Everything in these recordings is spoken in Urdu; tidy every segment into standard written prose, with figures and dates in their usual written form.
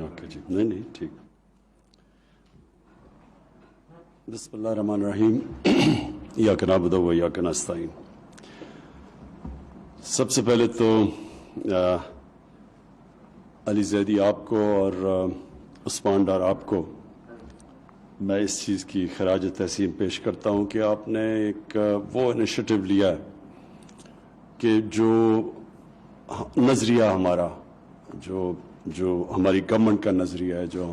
اوکے جی، نہیں ٹھیک. بسم اللہ الرحمن الرحیم. ایاک نعبد و ایاک نستعین. سب سے پہلے تو علی زیدی آپ کو اور عثمان ڈار آپ کو میں اس چیز کی خراج تحسین پیش کرتا ہوں کہ آپ نے ایک وہ انیشیٹو لیا ہے کہ جو نظریہ ہمارا جو ہماری گورنمنٹ کا نظریہ ہے، جو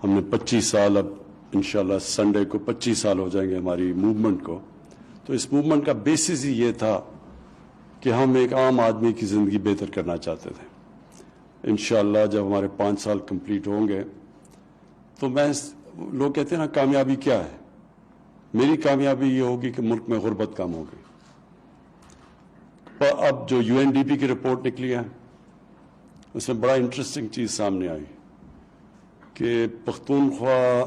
ہم نے 25 سال، اب انشاءاللہ سنڈے کو 25 سال ہو جائیں گے ہماری موومنٹ کو. تو اس موومنٹ کا بیسس ہی یہ تھا کہ ہم ایک عام آدمی کی زندگی بہتر کرنا چاہتے تھے. انشاءاللہ جب ہمارے 5 سال کمپلیٹ ہوں گے تو لوگ کہتے ہیں نا کامیابی کیا ہے، میری کامیابی یہ ہوگی کہ ملک میں غربت کم ہوگی. اب جو UNDP کی رپورٹ نکلی ہے اس میں بڑا انٹرسٹنگ چیز سامنے آئی کہ پختونخوا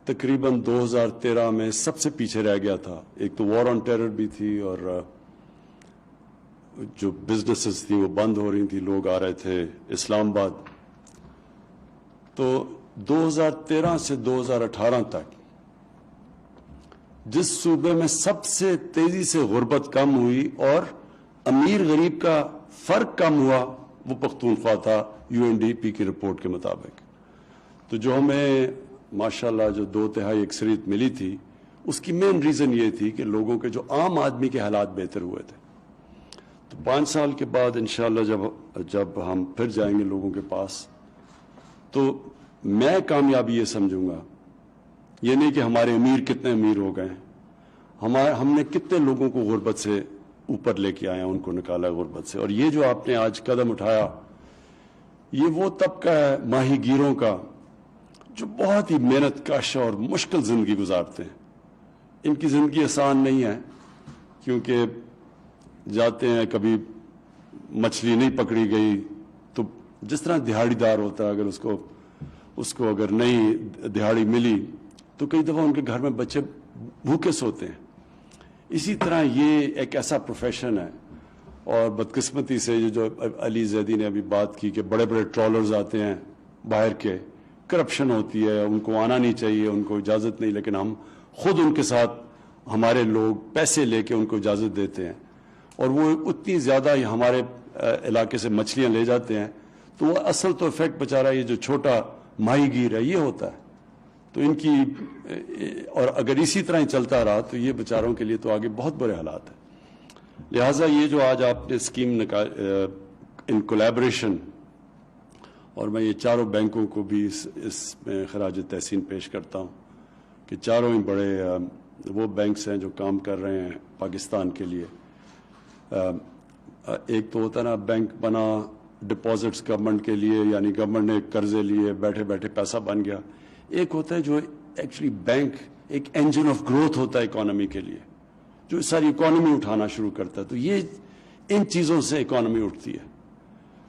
تقریباً 2013 میں سب سے پیچھے رہ گیا تھا. ایک تو وار آن ٹیرر بھی تھی اور جو بزنسز تھیں وہ بند ہو رہی تھیں، لوگ آ رہے تھے اسلام آباد. تو 2013 سے 2018 تک جس صوبے میں سب سے تیزی سے غربت کم ہوئی اور امیر غریب کا فرق کم ہوا وہ پختونخوا تھا UNDP کی رپورٹ کے مطابق. تو جو ہمیں ماشاءاللہ جو 2/3 اکثریت ملی تھی اس کی مین ریزن یہ تھی کہ لوگوں کے جو عام آدمی کے حالات بہتر ہوئے تھے. تو 5 سال کے بعد انشاءاللہ جب ہم پھر جائیں گے لوگوں کے پاس تو میں کامیابی یہ سمجھوں گا یہ نہیں کہ ہمارے امیر کتنے امیر ہو گئے ہیں، ہم نے کتنے لوگوں کو غربت سے اوپر لے کے آئے ہیں، ان کو نکالا غربت سے. اور یہ جو آپ نے آج قدم اٹھایا یہ وہ طبقہ ہے ماہی گیروں کا جو بہت ہی محنت کش اور مشکل زندگی گزارتے ہیں. ان کی زندگی آسان نہیں ہے کیونکہ جاتے ہیں، کبھی مچھلی نہیں پکڑی گئی تو جس طرح دہاڑی دار ہوتا ہے اگر اس کو اگر نہیں دہاڑی ملی تو کئی دفعہ ان کے گھر میں بچے بھوکے سوتے ہیں. اسی طرح یہ ایک ایسا پروفیشن ہے. اور بدقسمتی سے جو علی زیدی نے ابھی بات کی کہ بڑے بڑے ٹرالرز آتے ہیں باہر کے، کرپشن ہوتی ہے، ان کو آنا نہیں چاہیے، ان کو اجازت نہیں، لیکن ہم خود ان کے ساتھ ہمارے لوگ پیسے لے کے ان کو اجازت دیتے ہیں اور وہ اتنی زیادہ ہمارے علاقے سے مچھلیاں لے جاتے ہیں تو وہ اصل تو افیکٹ بیچارہ یہ جو چھوٹا ماہی گیر ہے یہ ہوتا ہے. تو ان کی اور اگر اسی طرح ہی چلتا رہا تو یہ بیچاروں کے لیے تو آگے بہت برے حالات ہیں. لہٰذا یہ جو آج آپ نے اسکیم ان کولیبریشن، اور میں یہ چاروں بینکوں کو بھی اس میں خراج تحسین پیش کرتا ہوں کہ چاروں ہی بڑے وہ بینکس ہیں جو کام کر رہے ہیں پاکستان کے لیے. ایک تو ہوتا نا بینک بنا ڈپازٹس گورنمنٹ کے لیے، یعنی گورنمنٹ نے قرضے لیے بیٹھے بیٹھے پیسہ بن گیا. ایک ہوتا ہے جو ایکچولی بینک ایک انجن آف گروتھ ہوتا ہے اکانومی کے لیے، جو ساری اکانومی اٹھانا شروع کرتا ہے. تو یہ ان چیزوں سے اکانومی اٹھتی ہے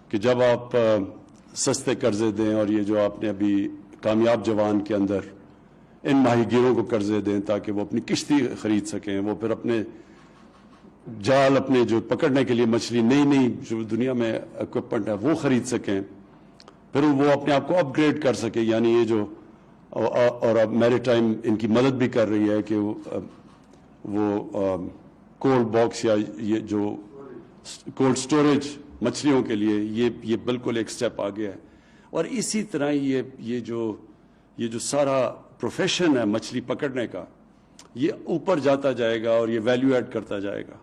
کہ جب آپ سستے قرضے دیں، اور یہ جو آپ نے ابھی کامیاب جوان کے اندر ان ماہی گیروں کو قرضے دیں تاکہ وہ اپنی کشتی خرید سکیں، وہ پھر اپنے جال اپنے جو پکڑنے کے لیے مچھلی نئی جو دنیا میں اکوپمنٹ ہے وہ خرید سکیں، پھر وہ اپنے آپ کو اپ گریڈ کر سکیں. یعنی یہ جو اور اب میری ٹائم ان کی مدد بھی کر رہی ہے کہ وہ کولڈ باکس یا یہ جو کولڈ سٹوریج مچھلیوں کے لیے یہ بالکل ایک سٹیپ آگے ہے. اور اسی طرح یہ جو سارا پروفیشن ہے مچھلی پکڑنے کا یہ اوپر جاتا جائے گا اور یہ ویلیو ایڈ کرتا جائے گا.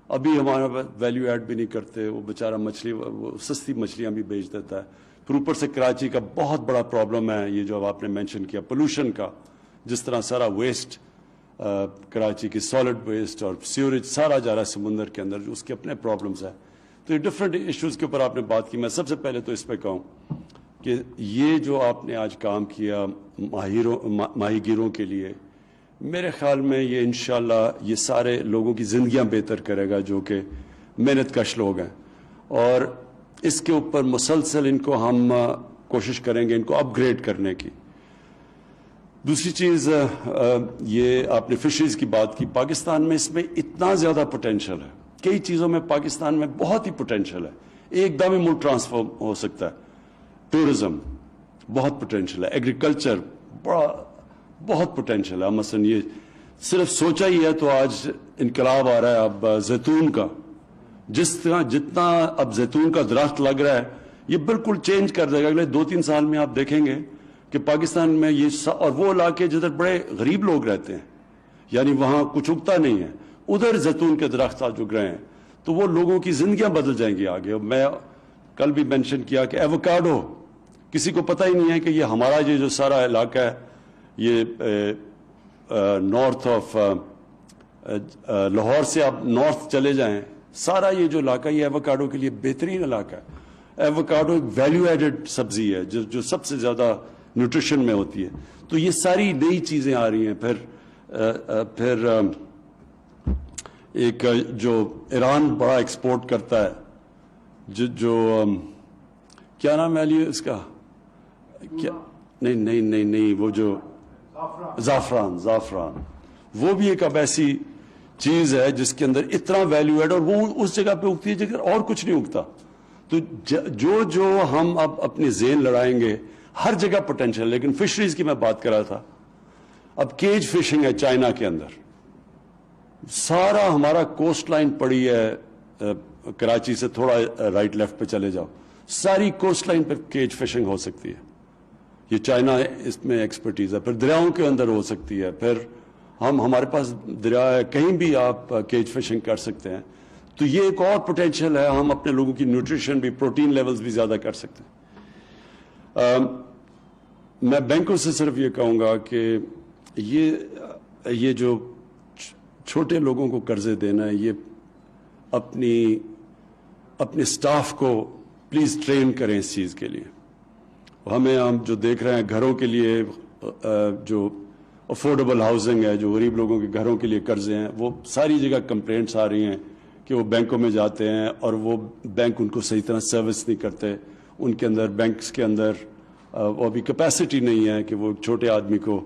ابھی ہمارا ویلیو ایڈ بھی نہیں کرتے، وہ بیچارہ مچھلی وہ سستی مچھلیاں بھی بیچ دیتا ہے. پھر اوپر سے کراچی کا بہت بڑا پرابلم ہے یہ جو آپ نے مینشن کیا پولوشن کا، جس طرح سارا ویسٹ کراچی کی سالڈ ویسٹ اور سیوریج سارا جا رہا ہے سمندر کے اندر، جو اس کے اپنے پرابلمز ہیں. تو یہ ڈفرینٹ ایشوز کے اوپر آپ نے بات کی. میں سب سے پہلے تو اس پہ کہوں کہ یہ جو آپ نے آج کام کیا ماہی گیروں کے لیے، میرے خیال میں یہ انشاءاللہ یہ سارے لوگوں کی زندگیاں بہتر کرے گا جو کہ محنت کش لوگ ہیں. اور اس کے اوپر مسلسل ان کو ہم کوشش کریں گے ان کو اپ گریڈ کرنے کی. دوسری چیز یہ آپ نے فشریز کی بات کی. پاکستان میں اس میں اتنا زیادہ پوٹینشل ہے، کئی چیزوں میں پاکستان میں بہت ہی پوٹینشل ہے. ایک دم ہی ملک ٹرانسفارم ہو سکتا ہے. ٹورزم، بہت پوٹینشیل ہے. ایگریکلچر بہت پوٹینشیل ہے. مثلا یہ صرف سوچا ہی ہے تو آج انقلاب آ رہا ہے اب زیتون کا. جس طرح جتنا اب زیتون کا درخت لگ رہا ہے یہ بالکل چینج کر دے گا. اگلے 2-3 سال میں آپ دیکھیں گے کہ پاکستان میں یہ اور وہ علاقے جدھر بڑے غریب لوگ رہتے ہیں, یعنی وہاں کچھ اگتا نہیں ہے, ادھر زیتون کے درخت آج اگ رہے ہیں, تو وہ لوگوں کی زندگیاں بدل جائیں گی آگے. میں کل بھی مینشن کیا کہ ایووکاڈو, کسی کو پتہ ہی نہیں ہے کہ یہ ہمارا یہ جو سارا علاقہ ہے یہ نارتھ آف لاہور سے آپ نارتھ چلے جائیں, سارا یہ جو علاقہ یہ ایووکاڈو کے لیے بہترین علاقہ ہے. ایووکاڈو ایک ویلیو ایڈڈ سبزی ہے جو سب سے زیادہ نیوٹریشن میں ہوتی ہے. تو یہ ساری نئی چیزیں آ رہی ہیں. پھر ایک جو ایران بڑا ایکسپورٹ کرتا ہے, جو کیا نام ہے علی اس کا, کیا نہیں وہ جو زعفران, وہ بھی ایک اب ایسی چیز ہے جس کے اندر اتنا ویلیو ایڈ, اور وہ اس جگہ پہ اگتی ہے جگہ اور کچھ نہیں اگتا. تو جو ہم اب اپنی ذہن لڑائیں گے, ہر جگہ پوٹینشیل. لیکن فشریز کی میں بات کر رہا تھا, اب کیج فشنگ ہے چائنا کے اندر, سارا ہمارا کوسٹ لائن پڑی ہے کراچی سے تھوڑا رائٹ لیفٹ پہ چلے جاؤ, ساری کوسٹ لائن پہ کیج فشنگ ہو سکتی ہے. یہ چائنا اس میں ایکسپرٹیز ہے. پھر دریاؤں کے اندر ہو سکتی ہے. پھر ہمارے پاس دریا ہے, کہیں بھی آپ کیج فشنگ کر سکتے ہیں. تو یہ ایک اور پوٹینشیل ہے. ہم اپنے لوگوں کی نیوٹریشن بھی, پروٹین لیولز بھی زیادہ کر سکتے ہیں. میں بینکوں سے صرف یہ کہوں گا کہ یہ جو چھوٹے لوگوں کو قرضے دینا ہے, یہ اپنے سٹاف کو پلیز ٹرین کریں اس چیز کے لیے. ہم جو دیکھ رہے ہیں گھروں کے لیے جو افورڈیبل ہاؤسنگ ہے, جو غریب لوگوں کے گھروں کے لیے قرضے ہیں, وہ ساری جگہ کمپلینٹس آ رہی ہیں کہ وہ بینکوں میں جاتے ہیں اور وہ بینک ان کو صحیح طرح سروس نہیں کرتے. ان کے اندر بینکس کے اندر وہ ابھی کیپیسٹی نہیں ہے کہ وہ چھوٹے آدمی کو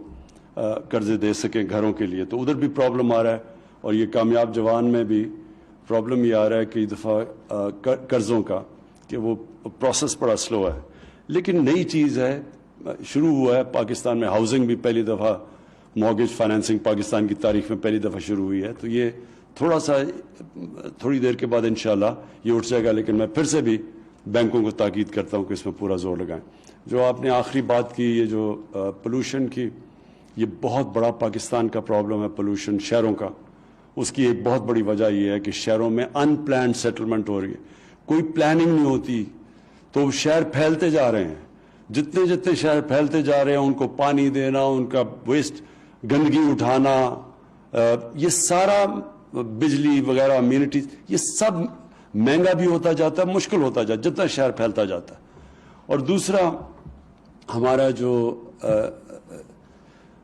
قرضے دے سکیں گھروں کے لیے. تو ادھر بھی پرابلم آ رہا ہے. اور یہ کامیاب جوان میں بھی پرابلم یہ آ رہا ہے کئی دفعہ قرضوں کا کہ وہ پروسیس بڑا سلو ہے. لیکن نئی چیز ہے, شروع ہوا ہے پاکستان میں ہاؤسنگ بھی پہلی دفعہ, مارگیج فائنینسنگ پاکستان کی تاریخ میں پہلی دفعہ شروع ہوئی ہے. تو یہ تھوڑی دیر کے بعد انشاءاللہ یہ اٹھ جائے گا. لیکن میں پھر سے بھی بینکوں کو تاکید کرتا ہوں کہ اس میں پورا زور لگائیں. جو آپ نے آخری بات کی, یہ جو پولوشن کی, یہ بہت بڑا پاکستان کا پرابلم ہے پولوشن شہروں کا. اس کی ایک بہت بڑی وجہ یہ ہے کہ شہروں میں ان پلانڈ سیٹلمنٹ ہو رہی ہے, کوئی پلاننگ نہیں ہوتی, تو شہر پھیلتے جا رہے ہیں. جتنے شہر پھیلتے جا رہے ہیں ان کو پانی دینا, ان کا ویسٹ گندگی اٹھانا, یہ سارا بجلی وغیرہ امیونٹیز, یہ سب مہنگا بھی ہوتا جاتا ہے, مشکل ہوتا جاتا جتنا شہر پھیلتا جاتا ہے. اور دوسرا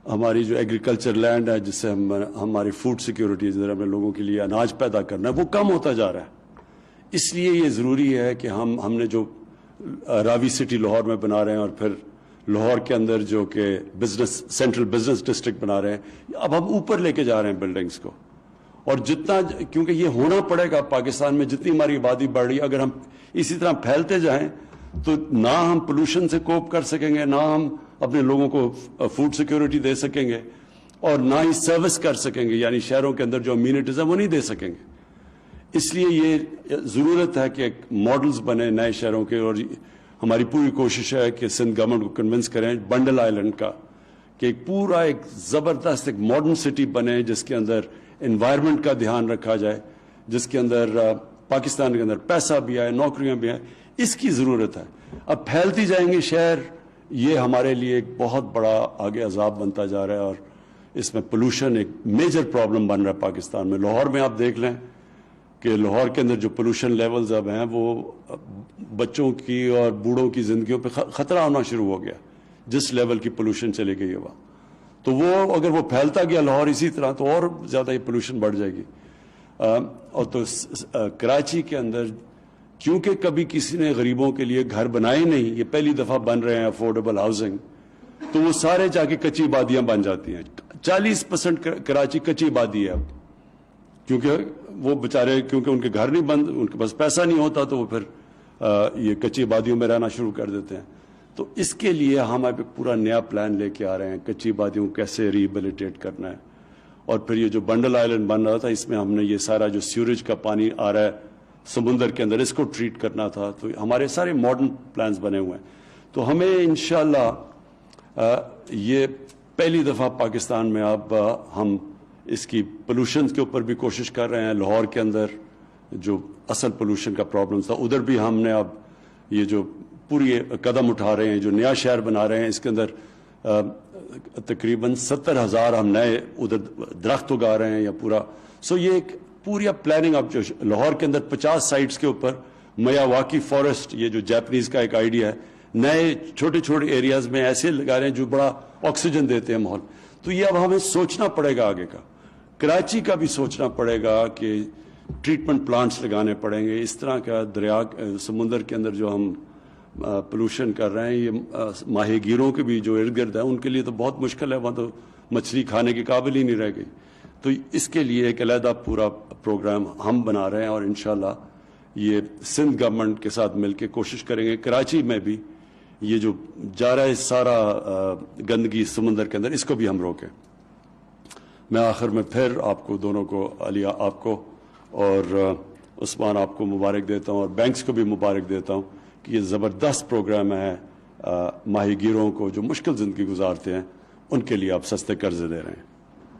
ہماری جو ایگریکلچر لینڈ ہے, جس سے ہماری فوڈ سیکیورٹی, جدھر ہمیں لوگوں کے لیے اناج پیدا کرنا ہے, وہ کم ہوتا جا رہا ہے. اس لیے یہ ضروری ہے کہ ہم نے جو راوی سٹی لاہور میں بنا رہے ہیں, اور پھر لاہور کے اندر جو کہ سینٹرل بزنس ڈسٹرکٹ بنا رہے ہیں, اب ہم اوپر لے کے جا رہے ہیں بلڈنگز کو. اور کیونکہ یہ ہونا پڑے گا پاکستان میں, جتنی ہماری آبادی بڑھ رہی ہے, اگر ہم اسی طرح پھیلتے جائیں تو نہ ہم پولوشن سے کوپ کر سکیں گے, نہ ہم اپنے لوگوں کو فوڈ سیکیورٹی دے سکیں گے, اور نہ ہی سروس کر سکیں گے, یعنی شہروں کے اندر جو امیونٹیز ہیں وہ نہیں دے سکیں گے. اس لیے یہ ضرورت ہے کہ ماڈلز بنے نئے شہروں کے. اور ہماری پوری کوشش ہے کہ سندھ گورنمنٹ کو کنونس کریں بنڈل آئلینڈ کا, کہ ایک زبردست ایک ماڈرن سٹی بنے, جس کے اندر انوائرمنٹ کا دھیان رکھا جائے, جس کے اندر پاکستان کے اندر پیسہ بھی آئے, نوکریاں بھی آئیں. اس کی ضرورت ہے. اب پھیلتی جائیں گے شہر, یہ ہمارے لیے ایک بہت بڑا آگے عذاب بنتا جا رہا ہے. اور اس میں پولوشن ایک میجر پرابلم بن رہا ہے پاکستان میں. لاہور میں آپ دیکھ لیں کہ لاہور کے اندر جو پولوشن لیولز اب ہیں, وہ بچوں کی اور بوڑھوں کی زندگیوں پہ خطرہ ہونا شروع ہو گیا, جس لیول کی پولوشن چلی گئی ہے وہاں. تو اگر وہ پھیلتا گیا لاہور اسی طرح, تو اور زیادہ یہ پولوشن بڑھ جائے گی. اور تو کراچی کے اندر کیونکہ کبھی کسی نے غریبوں کے لیے گھر بنائے نہیں, یہ پہلی دفعہ بن رہے ہیں افورڈیبل ہاؤسنگ, تو وہ سارے جا کے کچی آبادیاں بن جاتی ہیں. 40% کراچی کچی آبادی ہے اب, کیونکہ وہ بیچارے, کیونکہ ان کے گھر نہیں بند, ان کے پاس پیسہ نہیں ہوتا, تو وہ پھر یہ کچی آبادیوں میں رہنا شروع کر دیتے ہیں. تو اس کے لیے ہم اب ایک پورا نیا پلان لے کے آ رہے ہیں, کچی وادیوں کو کیسے ریہیبلیٹیٹ کرنا ہے. اور پھر یہ جو بنڈل آئلینڈ بن رہا تھا, اس میں ہم نے یہ سارا جو سیوریج کا پانی آ رہا ہے سمندر کے اندر, اس کو ٹریٹ کرنا تھا. تو ہمارے سارے ماڈرن پلانز بنے ہوئے ہیں. تو ہمیں انشاءاللہ یہ پہلی دفعہ پاکستان میں اب ہم اس کی پولوشن کے اوپر بھی کوشش کر رہے ہیں. لاہور کے اندر جو اصل پولوشن کا پرابلم تھا, ادھر بھی ہم نے اب یہ جو پوری قدم اٹھا رہے ہیں, جو نیا شہر بنا رہے ہیں, اس کے اندر تقریباً 70,000 ہم نئے ادھر درخت اگا رہے ہیں یا پورا. سو یہ ایک پوری اب پلاننگ, اب جو لاہور کے اندر 50 سائٹس کے اوپر میاواکی فارسٹ, یہ جو جاپنیز کا ایک آئیڈیا ہے, نئے چھوٹے چھوٹے ایریاز میں ایسے لگا رہے ہیں جو بڑا آکسیجن دیتے ہیں ماحول. تو یہ اب ہمیں سوچنا پڑے گا آگے کا. کراچی کا بھی سوچنا پڑے گا کہ ٹریٹمنٹ پلانٹس لگانے پڑیں گے. اس طرح کا دریا سمندر کے اندر جو ہم پولوشن کر رہے ہیں, یہ ماہی گیروں کے بھی جو ارد گرد ہے ان کے لیے تو بہت مشکل ہے, وہاں تو مچھلی کھانے کے قابل ہی نہیں رہ گئی. تو اس کے لیے ایک علیحدہ پورا پروگرام ہم بنا رہے ہیں, اور انشاءاللہ یہ سندھ گورنمنٹ کے ساتھ مل کے کوشش کریں گے کراچی میں بھی یہ جو جا رہا ہے سارا گندگی سمندر کے اندر, اس کو بھی ہم روکیں. میں آخر میں پھر آپ کو دونوں کو, علیہ آپ کو اور عثمان آپ کو مبارک دیتا ہوں, اور بینکس کو بھی مبارک دیتا ہوں کہ یہ زبردست پروگرام ہے. ماہی گیروں کو جو مشکل زندگی گزارتے ہیں ان کے لیے آپ سستے قرضے دے رہے ہیں.